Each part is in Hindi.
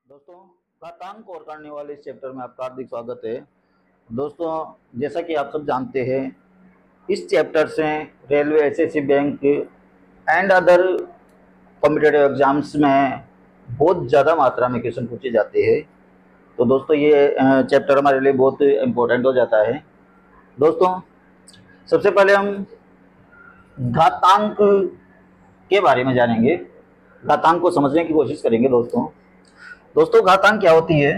दोस्तों, घातांक और करने वाले इस चैप्टर में आपका हार्दिक स्वागत है। दोस्तों, जैसा कि आप सब जानते हैं, इस चैप्टर से railway, SSC, bank and other competitive exams में बहुत ज़्यादा मात्रा में क्वेश्चन पूछे जाते हैं। तो दोस्तों, ये चैप्टर हमारे लिए बहुत इम्पोर्टेंट हो जाता है। दोस्तों, सबसे पहले हम घातांक के बारे में जानेंगे, घातांक को समझने की कोशिश करेंगे। दोस्तों, घातांक क्या होती है?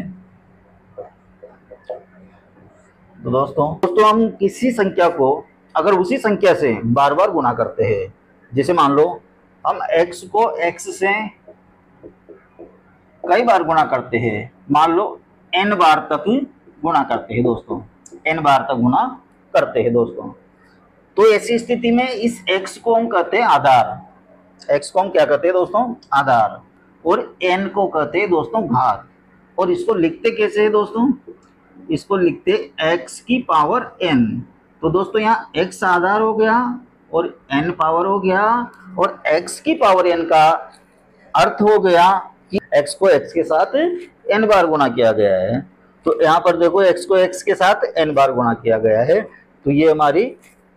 तो दोस्तों हम किसी संख्या को अगर उसी संख्या से बार बार गुणा करते हैं, जैसे मान लो हम x को x से कई बार गुणा करते हैं, मान लो n बार तक गुणा करते हैं दोस्तों, n बार तक गुणा करते हैं दोस्तों। तो ऐसी स्थिति में इस x को हम कहते हैं आधार, x को हम क्या कहते हैं दोस्तों? आधार। और n को कहते हैं दोस्तों घात। और इसको लिखते कैसे है दोस्तों? इसको लिखते x की पावर n। तो दोस्तों यहाँ x आधार हो गया और n पावर हो गया, और x की पावर n का अर्थ हो गया कि x को x के साथ n बार गुणा किया गया है। तो यहाँ पर देखो x को x के साथ n बार गुणा किया गया है, तो ये हमारी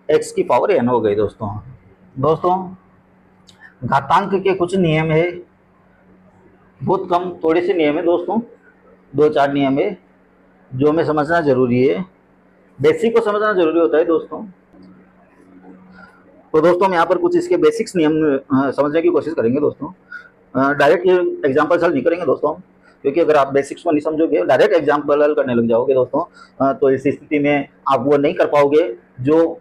x की पावर n हो गई दोस्तों, घातांक के कुछ नियम है, बहुत कम थोड़े से नियम है दोस्तों, 2-4 नियम है जो हमें समझना जरूरी है। बेसिक को समझना जरूरी होता है दोस्तों। तो दोस्तों हम यहाँ पर कुछ इसके बेसिक्स नियम समझने की कोशिश करेंगे दोस्तों। डायरेक्ट ये एग्जाम्पल हल नहीं करेंगे दोस्तों, क्योंकि अगर आप बेसिक्स को नहीं समझोगे, डायरेक्ट एग्जाम्पल हल करने लग जाओगे दोस्तों, तो इस स्थिति में आप वो नहीं कर पाओगे जो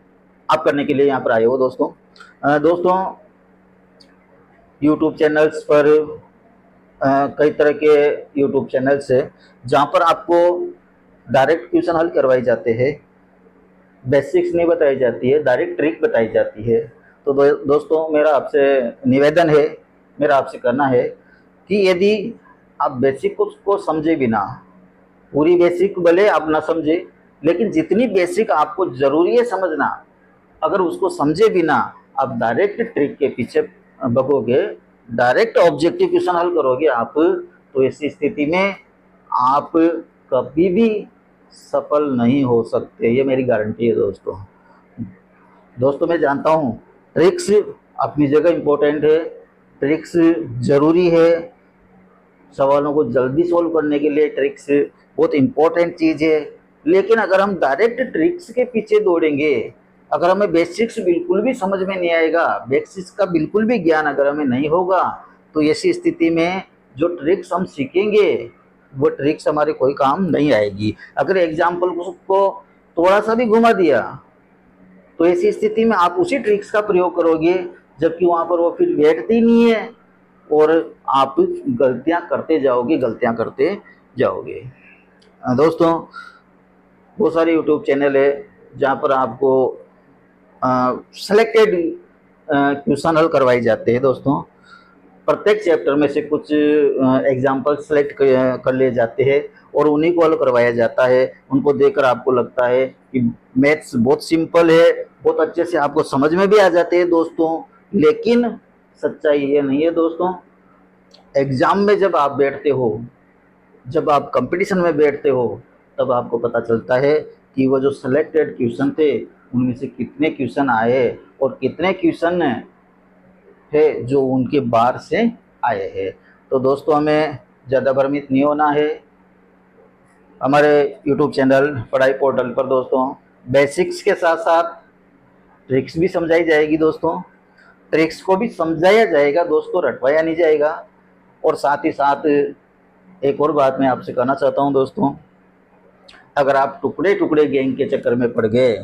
आप करने के लिए यहाँ पर आए हो दोस्तों। यूट्यूब चैनल्स पर कई तरह के यूट्यूब चैनल्स है जहाँ पर आपको डायरेक्ट क्वेश्चन हल करवाए जाते हैं, बेसिक्स नहीं बताई जाती है, डायरेक्ट ट्रिक बताई जाती है। तो दोस्तों मेरा आपसे निवेदन है, मेरा आपसे करना है कि यदि आप बेसिक को समझे बिना, पूरी बेसिक भले आप ना समझे, लेकिन जितनी बेसिक आपको जरूरी है समझना, अगर उसको समझे बिना आप डायरेक्ट ट्रिक के पीछे भगोगे, डायरेक्ट ऑब्जेक्टिव क्वेश्चन हल करोगे आप, तो ऐसी स्थिति में आप कभी भी सफल नहीं हो सकते, ये मेरी गारंटी है दोस्तों। मैं जानता हूँ ट्रिक्स अपनी जगह इम्पोर्टेंट है, ट्रिक्स जरूरी है, सवालों को जल्दी सोल्व करने के लिए ट्रिक्स बहुत इम्पोर्टेंट चीज़ है। लेकिन अगर हम डायरेक्ट ट्रिक्स के पीछे दौड़ेंगे, अगर हमें बेसिक्स बिल्कुल भी समझ में नहीं आएगा, बेसिक्स का बिल्कुल भी ज्ञान अगर हमें नहीं होगा, तो ऐसी स्थिति में जो ट्रिक्स हम सीखेंगे वो ट्रिक्स हमारे कोई काम नहीं आएगी। अगर एग्जाम्पल को थोड़ा सा भी घुमा दिया, तो ऐसी स्थिति में आप उसी ट्रिक्स का प्रयोग करोगे, जबकि वहाँ पर वो फिर बैठती नहीं है और आप गलतियाँ करते जाओगे। दोस्तों, बहुत सारे यूट्यूब चैनल है जहाँ पर आपको सेलेक्टेड क्वेश्चन हल करवाए जाते हैं दोस्तों। प्रत्येक चैप्टर में से कुछ एग्जाम्पल सेलेक्ट कर लिए जाते हैं और उन्हीं को हल करवाया जाता है। उनको देखकर आपको लगता है कि मैथ्स बहुत सिंपल है, बहुत अच्छे से आपको समझ में भी आ जाते हैं दोस्तों, लेकिन सच्चाई ये नहीं है दोस्तों। एग्जाम में जब आप बैठते हो, जब आप कंपटीशन में बैठते हो, तब आपको पता चलता है कि वो जो सेलेक्टेड क्वेश्चन थे उनमें से कितने क्वेश्चन आए और कितने क्वेश्चन है जो उनके बाहर से आए हैं। तो दोस्तों हमें ज़्यादा भ्रमित नहीं होना है। हमारे यूट्यूब चैनल पढ़ाई पोर्टल पर दोस्तों बेसिक्स के साथ साथ ट्रिक्स भी समझाई जाएगी दोस्तों, ट्रिक्स को भी समझाया जाएगा दोस्तों, रटवाया नहीं जाएगा। और साथ ही साथ एक और बात मैं आपसे कहना चाहता हूँ दोस्तों, अगर आप टुकड़े टुकड़े गैंग के चक्कर में पड़ गए,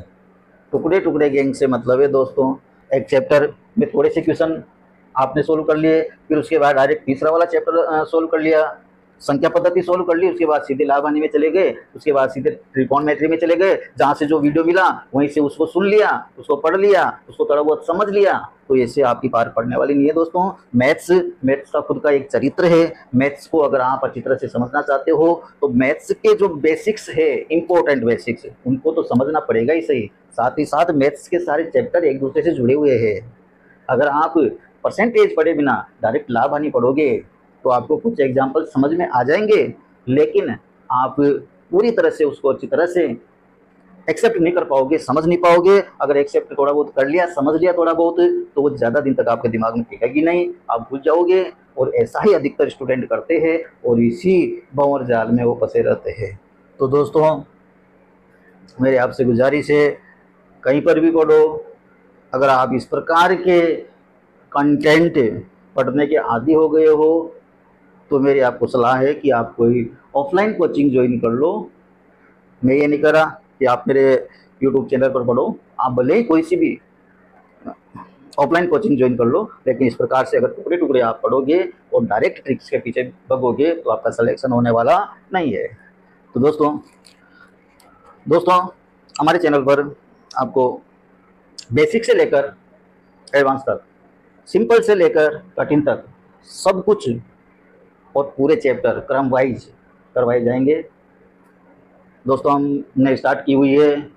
टुकड़े टुकड़े गैंग से मतलब है दोस्तों, एक चैप्टर में थोड़े से क्वेश्चन आपने सोल्व कर लिए, फिर उसके बाद डायरेक्ट तीसरा वाला चैप्टर सोल्व कर लिया, संख्या पद्धति सोल्व कर ली, उसके बाद सीधे लाभ हानि में चले गए, उसके बाद सीधे त्रिकोणमिति में चले गए, जहाँ से जो वीडियो मिला वहीं से उसको सुन लिया, उसको पढ़ लिया, उसको थोड़ा बहुत समझ लिया, तो ऐसे आपकी पार पड़ने वाली नहीं है दोस्तों। मैथ्स का खुद का एक चरित्र है। मैथ्स को अगर आप अच्छी तरह से समझना चाहते हो तो मैथ्स के जो बेसिक्स है, इंपॉर्टेंट बेसिक्स, उनको तो समझना पड़ेगा ही सही। साथ ही साथ मैथ्स के सारे चैप्टर एक दूसरे से जुड़े हुए हैं। अगर आप परसेंटेज पढ़े बिना डायरेक्ट लाभ हानि पढ़ोगे तो आपको कुछ एग्जाम्पल समझ में आ जाएंगे, लेकिन आप पूरी तरह से उसको अच्छी तरह से एक्सेप्ट नहीं कर पाओगे, समझ नहीं पाओगे। अगर एक्सेप्ट थोड़ा बहुत कर लिया, समझ लिया थोड़ा बहुत, तो वो ज़्यादा दिन तक आपके दिमाग में टिकेगी नहीं, आप भूल जाओगे। और ऐसा ही अधिकतर स्टूडेंट करते हैं और इसी भंवर जाल में वो फंसे रहते हैं। तो दोस्तों, मेरी आपसे गुजारिश है, कहीं पर भी पढ़ो, अगर आप इस प्रकार के कंटेंट पढ़ने के आदी हो गए हो, तो मेरी आपको सलाह है कि आप कोई ऑफलाइन कोचिंग ज्वाइन कर लो। मैं ये नहीं करा कि आप मेरे यूट्यूब चैनल पर पढ़ो, आप भले ही कोई सी भी ऑफलाइन कोचिंग ज्वाइन कर लो, लेकिन इस प्रकार से अगर टुकड़े टुकड़े आप पढ़ोगे और डायरेक्ट ट्रिक्स के पीछे भगोगे तो आपका सिलेक्शन होने वाला नहीं है। तो दोस्तों हमारे चैनल पर आपको बेसिक से लेकर एडवांस तक, सिंपल से लेकर कठिन तक सब कुछ और पूरे चैप्टर क्रम वाइज करवाए जाएंगे। दोस्तों, हमने स्टार्ट की हुई है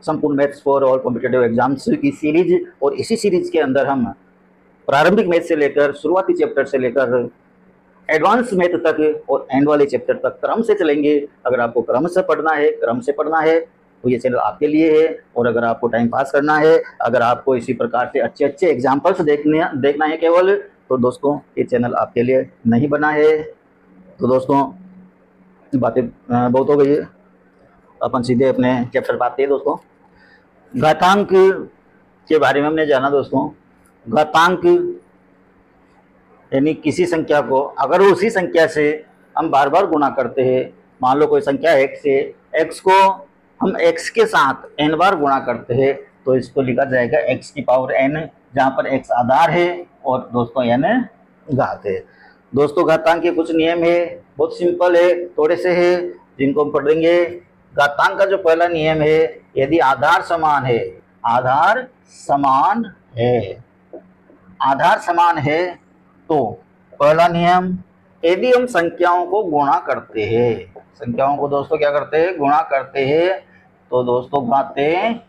संपूर्ण maths for all competitive exams की सीरीज, और इसी सीरीज के अंदर हम प्रारंभिक मैथ से लेकर शुरुआती चैप्टर से लेकर एडवांस मैथ तक और एंड वाले चैप्टर तक क्रम से चलेंगे। अगर आपको क्रम से पढ़ना है, क्रम से पढ़ना है, तो ये चैनल आपके लिए है। और अगर आपको टाइम पास करना है, अगर आपको इसी प्रकार से अच्छे अच्छे एग्जाम्पल्स देखना है केवल, तो दोस्तों ये चैनल आपके लिए नहीं बना है। तो दोस्तों, बातें बहुत हो गई है, अपन सीधे अपने चैप्टर पर आते हैं। दोस्तों, घातांक के बारे में हमने जाना। दोस्तों, घातांक यानी किसी संख्या को अगर उसी संख्या से हम बार बार गुणा करते हैं, मान लो कोई संख्या x है, x को हम x के साथ n बार गुणा करते हैं, तो इसको लिखा जाएगा x की पावर n, जहाँ पर x आधार है और दोस्तों n घात है। दोस्तों, घातांक के कुछ नियम है, बहुत सिंपल है, थोड़े से है, जिनको हम पढ़ेंगे। घातांक का जो पहला नियम है, यदि आधार समान है, आधार समान है, आधार समान है, तो पहला नियम, यदि हम संख्याओं को गुणा करते हैं, संख्याओं को दोस्तों क्या करते हैं, गुणा करते हैं, तो दोस्तों घातें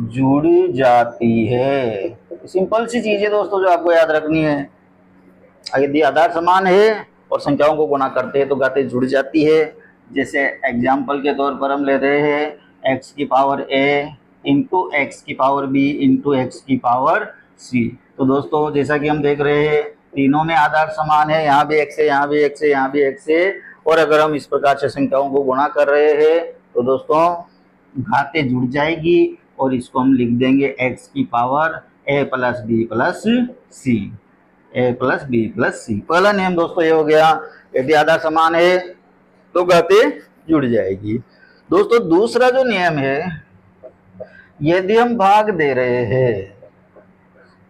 जुड़ जाती है। सिंपल सी चीज है दोस्तों जो आपको याद रखनी है। यदि आधार समान है और संख्याओं को गुणा करते हैं तो घातें जुड़ जाती है। जैसे एग्जाम्पल के तौर पर हम ले रहे हैं x की पावर a इंटू एक्स की पावर b इंटू एक्स की पावर c। तो दोस्तों, जैसा कि हम देख रहे हैं, तीनों में आधार समान है, यहाँ भी x है, यहाँ भी x है, यहाँ भी x है, और अगर हम इस प्रकार से संख्याओं को गुणा कर रहे हैं तो दोस्तों घातें जुड़ जाएगी और इसको हम लिख देंगे x की power a plus B plus C, a plus B plus C. पहला नियम दोस्तों ये हो गया, यदि आधार समान है तो घातें जुड़ जाएगी। दोस्तों, दूसरा जो नियम है, यदि हम भाग दे रहे हैं,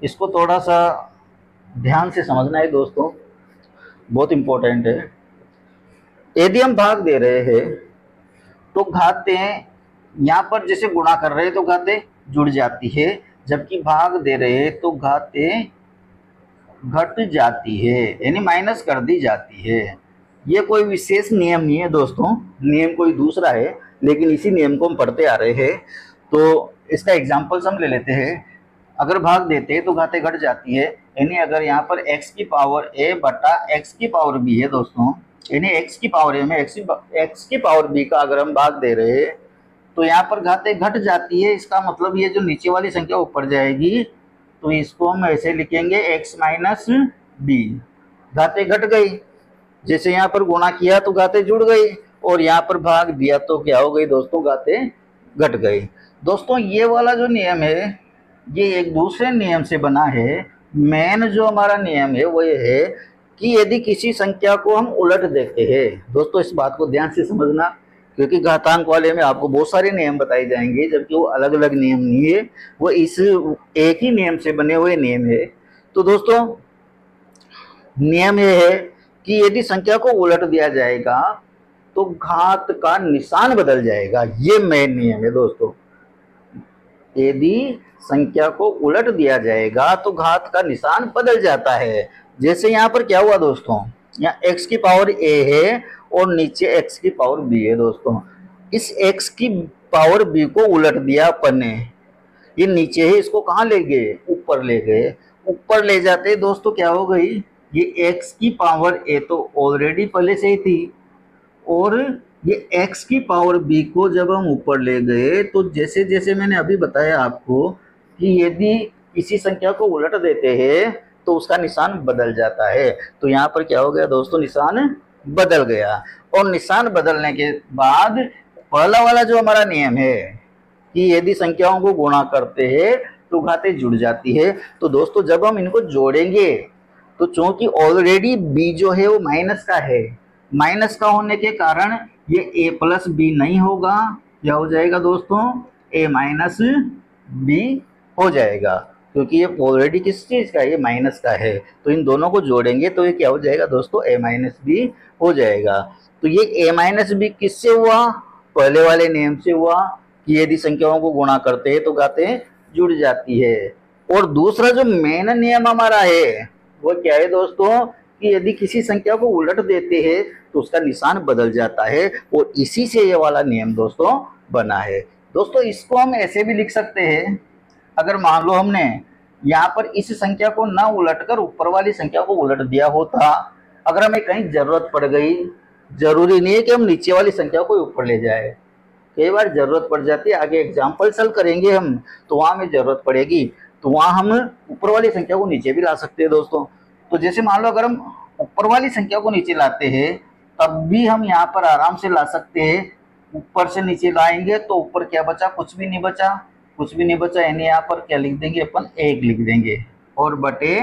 इसको थोड़ा सा ध्यान से समझना है दोस्तों, बहुत इंपॉर्टेंट है। यदि हम भाग दे रहे हैं तो घातें यहाँ पर जैसे गुणा कर रहे हैं तो घातें जुड़ जाती है, जबकि भाग दे रहे हैं तो घातें घट जाती है, यानी माइनस कर दी जाती है। ये कोई विशेष नियम नहीं है दोस्तों, नियम कोई दूसरा है, लेकिन इसी नियम को हम पढ़ते आ रहे हैं। तो इसका एग्जाम्पल्स हम ले लेते हैं। अगर भाग देते हैं तो घातें घट जाती है, यानी अगर यहाँ पर x की पावर a बटा x की पावर b है दोस्तों, यानी x की पावर a में x की पावर b का अगर हम भाग दे रहे हैं तो यहाँ पर घातें घट जाती है। इसका मतलब ये जो नीचे वाली संख्या ऊपर जाएगी, तो इसको हम ऐसे लिखेंगे x माइनस बी, घातें घट गई। जैसे यहाँ पर गुणा किया तो घातें जुड़ गई, और यहाँ पर भाग दिया तो क्या हो गई दोस्तों, घातें घट गई। दोस्तों, ये वाला जो नियम है ये एक दूसरे नियम से बना है। मेन जो हमारा नियम है वो ये है कि यदि किसी संख्या को हम उलट देते हैं, दोस्तों इस बात को ध्यान से समझना, क्योंकि घातांक वाले में आपको बहुत सारे नियम बताए जाएंगे, जबकि वो अलग अलग नियम नहीं है, वो इस एक ही नियम से बने हुए नियम है। तो दोस्तों, नियम ये है कि यदि संख्या को उलट दिया जाएगा तो घात का निशान बदल जाएगा। ये मेन नियम है दोस्तों, यदि संख्या को उलट दिया जाएगा तो घात का निशान बदल जाता है। जैसे यहाँ पर क्या हुआ दोस्तों, यहाँ x की पावर a है और नीचे x की पावर b है दोस्तों। इस x की पावर b को उलट दिया अपन ने, ये नीचे है, इसको कहाँ ले गए, ऊपर ले गए। ऊपर ले जाते दोस्तों क्या हो गई, ये x की पावर a तो ऑलरेडी पहले से ही थी, और ये x की पावर b को जब हम ऊपर ले गए तो जैसे जैसे मैंने अभी बताया आपको कि यदि किसी संख्या को उलट देते हैं तो उसका निशान बदल जाता है। तो यहाँ पर क्या हो गया दोस्तों, निशान बदल गया। और निशान बदलने के बाद पहला वाला जो हमारा नियम है कि यदि संख्याओं को गुणा करते हैं तो घातें जुड़ जाती है। तो दोस्तों जब हम इनको जोड़ेंगे तो चूंकि ऑलरेडी b जो है वो माइनस का है, माइनस का होने के कारण ये a प्लस बी नहीं होगा, क्या हो जाएगा दोस्तों, a माइनस बी हो जाएगा, क्योंकि ये ऑलरेडी किस चीज का है, ये माइनस का है। तो इन दोनों को जोड़ेंगे तो ये क्या हो जाएगा दोस्तों, a माइनस बी हो जाएगा। तो ये a माइनस बी किससे हुआ, पहले वाले नियम से हुआ कि यदि संख्याओं को गुणा करते हैं तो घातें जुड़ जाती है। और दूसरा जो मेन नियम हमारा है वो क्या है दोस्तों, कि यदि किसी संख्या को उलट देते हैं तो उसका निशान बदल जाता है, और इसी से ये वाला नियम दोस्तों बना है। दोस्तों इसको हम ऐसे भी लिख सकते हैं, अगर मान लो हमने यहाँ पर इस संख्या को ना उलटकर ऊपर वाली संख्या को उलट दिया होता, अगर हमें कहीं जरूरत पड़ गई, जरूरी नहीं है कि हम नीचे वाली संख्या को ऊपर ले जाए, कई बार जरूरत पड़ जाती है, आगे एग्जाम्पल सॉल्व करेंगे हम तो वहां हमें जरूरत पड़ेगी, तो वहां हम ऊपर वाली संख्या को नीचे भी ला सकते हैं दोस्तों। तो जैसे मान लो अगर हम ऊपर वाली संख्या को नीचे लाते हैं तब भी हम यहाँ पर आराम से ला सकते हैं। ऊपर से नीचे लाएंगे तो ऊपर क्या बचा, कुछ भी नहीं बचा, कुछ भी नहीं बचा, यानी यहाँ पर क्या लिख देंगे अपन, 1 लिख देंगे, और बटे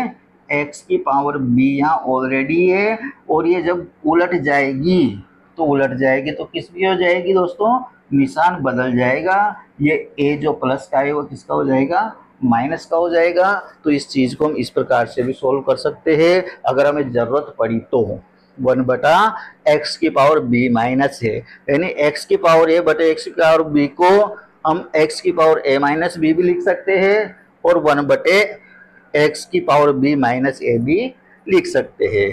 x की पावर b यहाँ ऑलरेडी है, और ये जब उलट जाएगी तो उलट जाएगी तो किस भी हो जाएगी दोस्तों, निशान बदल जाएगा। ये a जो प्लस का है वो किसका हो जाएगा, माइनस का हो जाएगा। तो इस चीज को हम इस प्रकार से भी सोल्व कर सकते हैं अगर हमें जरूरत पड़ी तो। 1 बटा एक्स की पावर b माइनस है, यानी x की पावर a बटे x की पावर b को हम x की पावर a माइनस b भी लिख सकते हैं, और 1 बटे x की पावर b माइनस a भी लिख सकते हैं।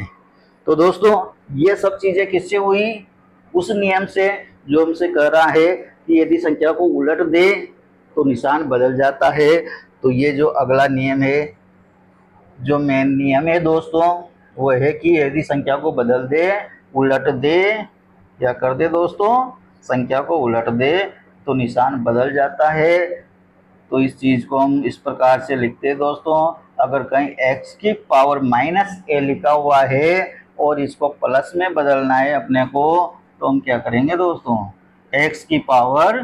तो दोस्तों ये सब चीजें किससे हुई, उस नियम से जो हमसे कह रहा है कि यदि संख्या को उलट दे तो निशान बदल जाता है। तो ये जो अगला नियम है, जो मेन नियम है दोस्तों, वो है कि यदि संख्या को बदल दे, उलट दे, क्या कर दे दोस्तों, संख्या को उलट दे तो निशान बदल जाता है। तो इस चीज को हम इस प्रकार से लिखते हैं दोस्तों, अगर कहीं x की पावर माइनस a लिखा हुआ है और इसको प्लस में बदलना है अपने को, तो हम क्या करेंगे दोस्तों, x की पावर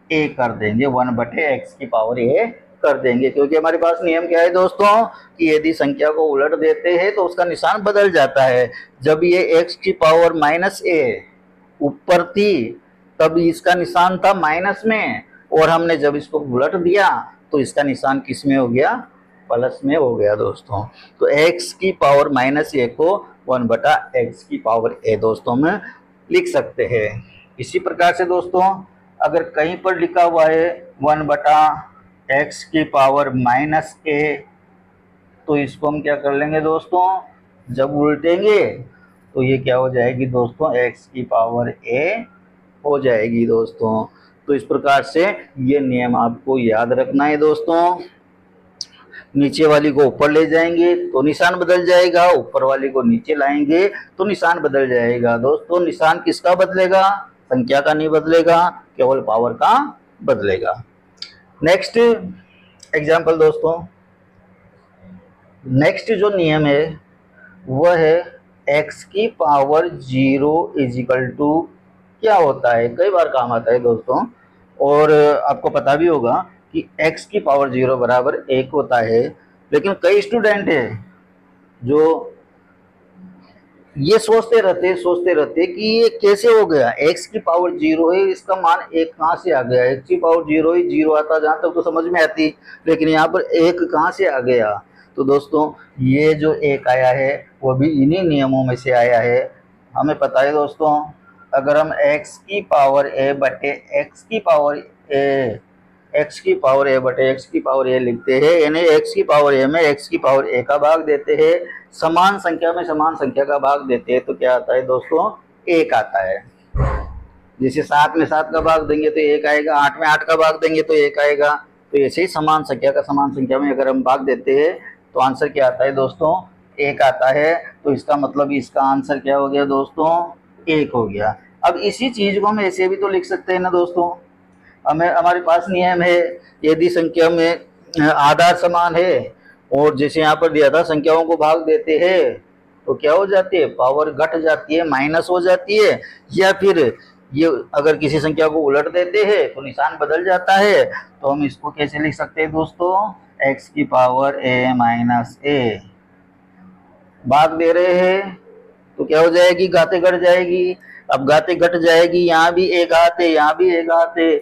a कर देंगे, 1 बटे x की पावर a कर देंगे, क्योंकि हमारे पास नियम क्या है दोस्तों कि यदि संख्या को उलट देते हैं तो उसका निशान बदल जाता है। जब ये x की पावर माइनस a ऊपर थी तब इसका निशान था माइनस में, और हमने जब इसको उलट दिया तो इसका निशान किस में हो गया, प्लस में हो गया दोस्तों। तो x की पावर माइनस a को 1 बटा x की पावर a दोस्तों में लिख सकते हैं। इसी प्रकार से दोस्तों अगर कहीं पर लिखा हुआ है 1 बटा x की पावर माइनस a, तो इसको हम क्या कर लेंगे दोस्तों, जब उल्टेंगे तो ये क्या हो जाएगी दोस्तों, x की पावर a हो जाएगी दोस्तों। तो इस प्रकार से ये नियम आपको याद रखना है दोस्तों। नीचे वाली को ऊपर ले जाएंगे तो निशान बदल जाएगा, ऊपर वाली को नीचे लाएंगे तो निशान बदल जाएगा दोस्तों। निशान किसका बदलेगा, संख्या का नहीं बदलेगा, केवल पावर का बदलेगा। नेक्स्ट एग्जाम्पल दोस्तों, नेक्स्ट जो नियम है वह है x की पावर 0 इजिकल टू क्या होता है, कई बार काम आता है दोस्तों, और आपको पता भी होगा कि x की पावर 0 बराबर 1 होता है। लेकिन कई स्टूडेंट है जो ये सोचते रहते कि ये कैसे हो गया, x की पावर 0 है, इसका मान 1 कहाँ से आ गया, x की पावर 0 है, 0 आता जहाँ तक तो समझ में आती, लेकिन यहाँ पर 1 कहाँ से आ गया। तो दोस्तों ये जो 1 आया है वो भी इन्हीं नियमों में से आया है। हमें पता है दोस्तों, अगर हम x की पावर a बटे x की पावर a, x की पावर a बटे x की पावर a लिखते हैं, यानी x की पावर a में x की पावर a का भाग देते हैं, समान संख्या में समान संख्या का भाग देते हैं, तो क्या आता है दोस्तों, 1 आता है। जैसे 7 में 7 का भाग देंगे तो 1 आएगा, 8 में 8 का भाग देंगे तो 1 आएगा। तो ऐसे ही समान संख्या का समान संख्या में अगर हम भाग देते हैं तो आंसर क्या आता है दोस्तों, 1 आता है, तो इसका मतलब इसका आंसर क्या हो गया दोस्तों, 1 हो गया। अब इसी चीज को हम ऐसे भी तो लिख सकते हैं ना दोस्तों, हमें हमारे पास नियम है, यदि संख्या में आधार समान है और जैसे यहाँ पर दिया था संख्याओं को भाग देते हैं तो क्या हो जाती है, पावर घट जाती है, माइनस हो जाती है, या फिर ये अगर किसी संख्या को उलट देते हैं तो निशान बदल जाता है। तो हम इसको कैसे लिख सकते हैं दोस्तों, x की पावर a माइनस a, भाग दे रहे हैं तो क्या हो जाएगी, घाते घट जाएगी। अब घाते घट जाएगी, यहाँ भी एक घात है, यहाँ भी एक घात है,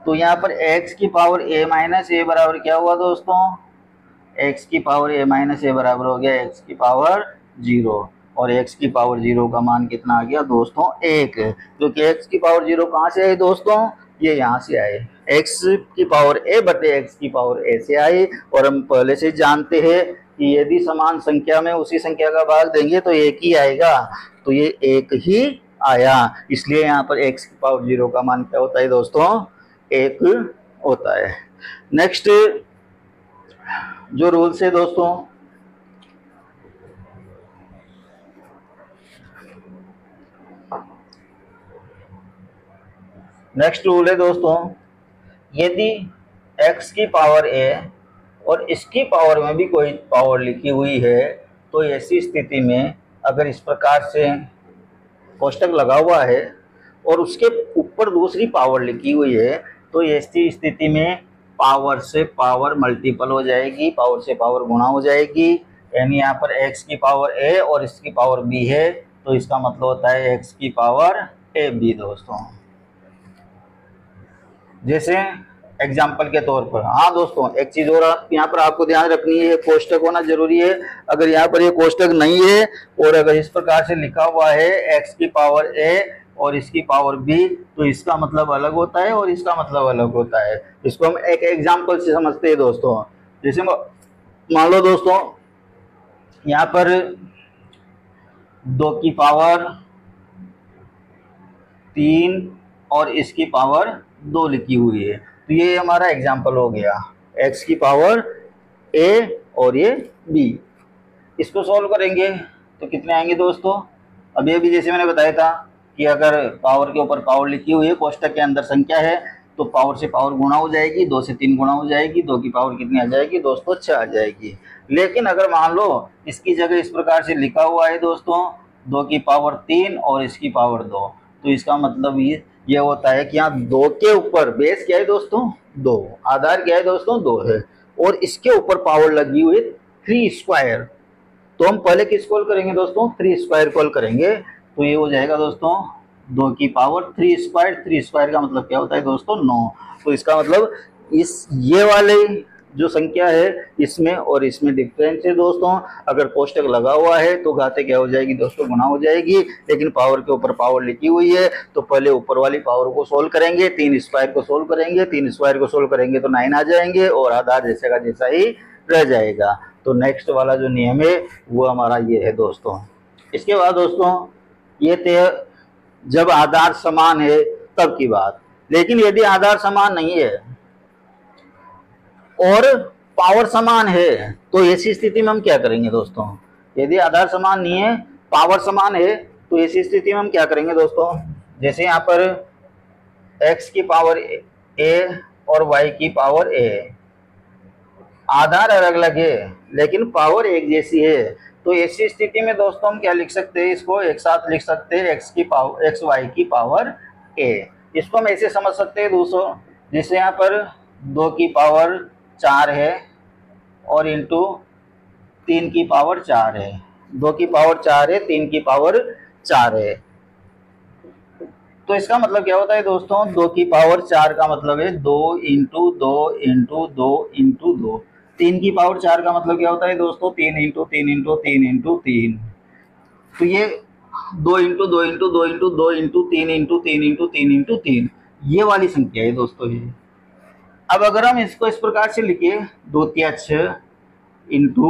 तो यहाँ पर x की पावर a माइनस a बराबर क्या हुआ दोस्तों, x की पावर a माइनस a बराबर हो गया x की पावर 0, और x की पावर 0 का मान कितना आ गया दोस्तों, 1, क्योंकि x की पावर 0 कहाँ से आई दोस्तों, ये यहाँ से आए, x की पावर a बटे x की पावर a से आई। और हम पहले से जानते हैं कि यदि समान संख्या में उसी संख्या का भाग देंगे तो 1 ही आएगा, तो ये 1 ही आया, इसलिए यहाँ पर x की पावर 0 का मान क्या होता है दोस्तों, 1 होता है। नेक्स्ट जो रूल्स है दोस्तों, नेक्स्ट रूल है दोस्तों, यदि x की पावर a और इसकी पावर में भी कोई पावर लिखी हुई है तो ऐसी स्थिति में अगर इस प्रकार से कोष्टक लगा हुआ है और उसके ऊपर दूसरी पावर लिखी हुई है तो ऐसी स्थिति में पावर से पावर मल्टीपल हो जाएगी, पावर से पावर गुणा हो जाएगी, यानी यहाँ पर x की पावर a और इसकी पावर b है तो इसका मतलब होता है x की पावर a b दोस्तों। जैसे एग्जाम्पल के तौर पर, हाँ दोस्तों एक चीज और यहाँ पर आपको ध्यान रखनी है, कोष्टक होना जरूरी है। अगर यहाँ पर ये कोष्टक नहीं है और अगर इस प्रकार से लिखा हुआ है x की पावर a और इसकी पावर b तो इसका मतलब अलग होता है और इसका मतलब अलग होता है। इसको हम एक एग्जाम्पल से समझते हैं दोस्तों। जैसे मान लो दोस्तों यहाँ पर 2 की पावर 3 और इसकी पावर 2 लिखी हुई है, तो ये हमारा एग्जाम्पल हो गया, x की पावर a और ये b। इसको सॉल्व करेंगे तो कितने आएंगे दोस्तों, अभी अभी जैसे मैंने बताया था कि अगर पावर के ऊपर पावर लिखी हुई है, कोष्टक के अंदर संख्या है, तो पावर से पावर गुणा हो जाएगी, 2 से 3 गुणा हो जाएगी, 2 की पावर कितनी आ जाएगी दोस्तों, 6 आ जाएगी। लेकिन अगर मान लो इसकी जगह इस प्रकार से लिखा हुआ है दोस्तों 2 की पावर 3 और इसकी पावर 2, तो इसका मतलब ये होता है कि यहाँ 2 के ऊपर बेस क्या है दोस्तों, 2, आधार क्या है दोस्तों, 2 है, और इसके ऊपर पावर लगी हुई 3 स्क्वायर। तो हम पहले किस कॉल करेंगे दोस्तों, 3 स्क्वायर कॉल करेंगे, तो ये हो जाएगा दोस्तों 2 की पावर 3 स्क्वायर। 3 स्क्वायर का मतलब क्या होता है दोस्तों, 9। तो इसका मतलब इस ये वाले जो संख्या है इसमें और इसमें डिफरेंस है दोस्तों। अगर कोष्टक लगा हुआ है तो घाते क्या हो जाएगी दोस्तों, गुणा हो जाएगी, लेकिन पावर के ऊपर पावर लिखी हुई है तो पहले ऊपर वाली पावर को सोल्व करेंगे, 3 स्क्वायर को सोल्व करेंगे, 3 स्क्वायर को सोल्व करेंगे तो 9 आ जाएंगे और आधार जैसे का जैसा ही रह जाएगा। तो नेक्स्ट वाला जो नियम है वो हमारा ये है दोस्तों। इसके बाद दोस्तों ये थे जब आधार समान है तब की बात, लेकिन यदि आधार समान नहीं है और पावर समान है तो ऐसी स्थिति में हम क्या करेंगे दोस्तों, यदि आधार समान नहीं है पावर समान है तो ऐसी स्थिति में हम क्या करेंगे दोस्तों, जैसे यहाँ पर x की पावर a और y की पावर a, आधार अलग अलग है लेकिन पावर एक जैसी है, तो ऐसी स्थिति में दोस्तों हम क्या लिख सकते हैं, इसको एक साथ लिख सकते हैं x की पावर x y की पावर a। इसको हम ऐसे समझ सकते हैं दोस्तों, जैसे यहाँ पर 2 की पावर 4 है और इंटू 3 की पावर 4 है, 2 की पावर 4 है, 3 की पावर 4 है, तो इसका मतलब क्या होता है दोस्तों, 2 की पावर 4 का मतलब है 2 इंटू 2 इंटू 2 इंटू 2। 3 की पावर 4 का मतलब क्या होता है दोस्तों, 3 इंटू 3 इंटू 3 इंटू 3। तो ये 2 into 2 into 2 into 2 into 3 into 3 into 3 into 3 ये वाली संख्या है दोस्तों ये। अब अगर हम इसको इस प्रकार से लिखे 2 तिया 6 इंटू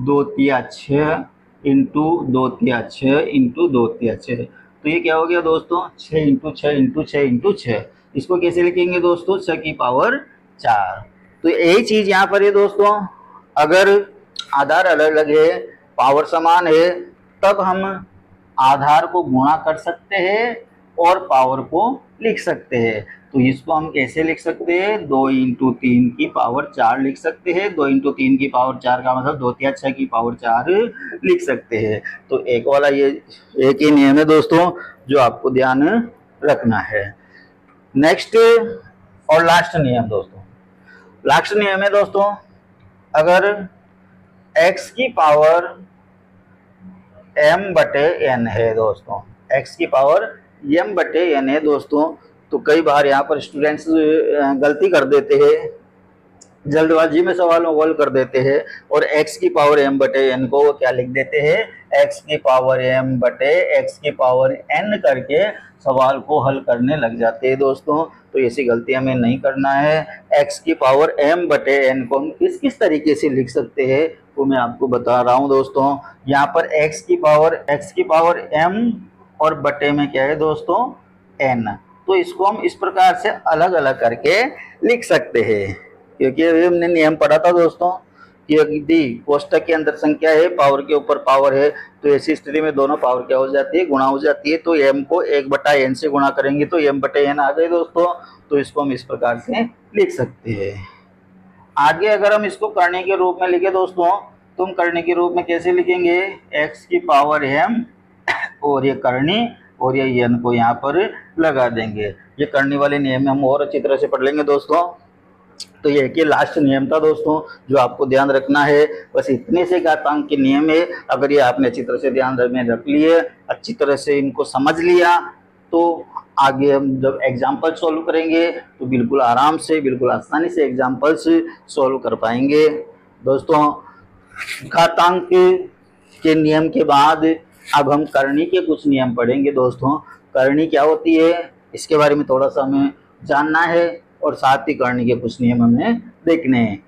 2 तिया 6 इंटू 2 तिया 6 इंटू 2 तिया 6, तो ये क्या हो गया दोस्तों 6 इंटू 6 इंटू 6 इंटू 6। इसको कैसे लिखेंगे दोस्तों, 6 की पावर 4। तो यही चीज यहाँ पर है दोस्तों, अगर आधार अलग अलग है पावर समान है तब हम आधार को गुणा कर सकते हैं और पावर को लिख सकते हैं। तो इसको हम कैसे लिख सकते हैं, 2 इंटू 3 की पावर 4 लिख सकते हैं। 2 इंटू 3 की पावर 4 का मतलब 2 तिया 6 की पावर 4 लिख सकते हैं। तो एक वाला ये एक ही नियम है दोस्तों जो आपको ध्यान रखना है। नेक्स्ट और लास्ट नियम दोस्तों, लास्ट नियम है दोस्तों, अगर x की पावर m बटे n है दोस्तों, x की पावर m बटे n है दोस्तों, तो कई बार यहाँ पर स्टूडेंट्स गलती कर देते हैं, जल्दबाजी में सवालों को हल कर देते हैं और x की पावर m बटे n को क्या लिख देते हैं, x की पावर m बटे x की पावर n करके सवाल को हल करने लग जाते हैं दोस्तों। तो ऐसी गलती हमें नहीं करना है। x की पावर m बटे n को हम किस किस तरीके से लिख सकते हैं वो मैं आपको बता रहा हूँ दोस्तों। यहाँ पर x की पावर m और बटे में क्या है दोस्तों, n, तो इसको हम इस प्रकार से अलग अलग करके लिख सकते हैं, क्योंकि अभी हमने नियम पढ़ा था दोस्तों कि यदि कोष्टक के अंदर संख्या है, पावर के ऊपर पावर है, तो ऐसी स्थिति में दोनों पावर क्या हो जाती है, गुणा हो जाती है। तो m को 1 बटा n से गुणा करेंगे तो m बटे n आ गए दोस्तों। तो इसको हम इस प्रकार से लिख सकते हैं। आगे अगर हम इसको करने के रूप में लिखे दोस्तों, तो हम करने के रूप में कैसे लिखेंगे, x की पावर m और ये करनी और ये n को यहाँ पर लगा देंगे। ये करने वाले नियम हम और अच्छी तरह से पढ़ लेंगे दोस्तों। तो ये कि लास्ट नियम था दोस्तों जो आपको ध्यान रखना है। बस इतने से घातांक के नियम है, अगर ये आपने अच्छी तरह से ध्यान में रख लिए, अच्छी तरह से इनको समझ लिया, तो आगे हम जब एग्जाम्पल सॉल्व करेंगे तो बिल्कुल आराम से, बिल्कुल आसानी से एग्जाम्पल्स सॉल्व कर पाएंगे दोस्तों। घातांक के नियम के बाद अब हम करनी के कुछ नियम पढ़ेंगे दोस्तों। करनी क्या होती है इसके बारे में थोड़ा सा हमें जानना है और साथ ही करनी के कुछ नियम हमें देखने हैं।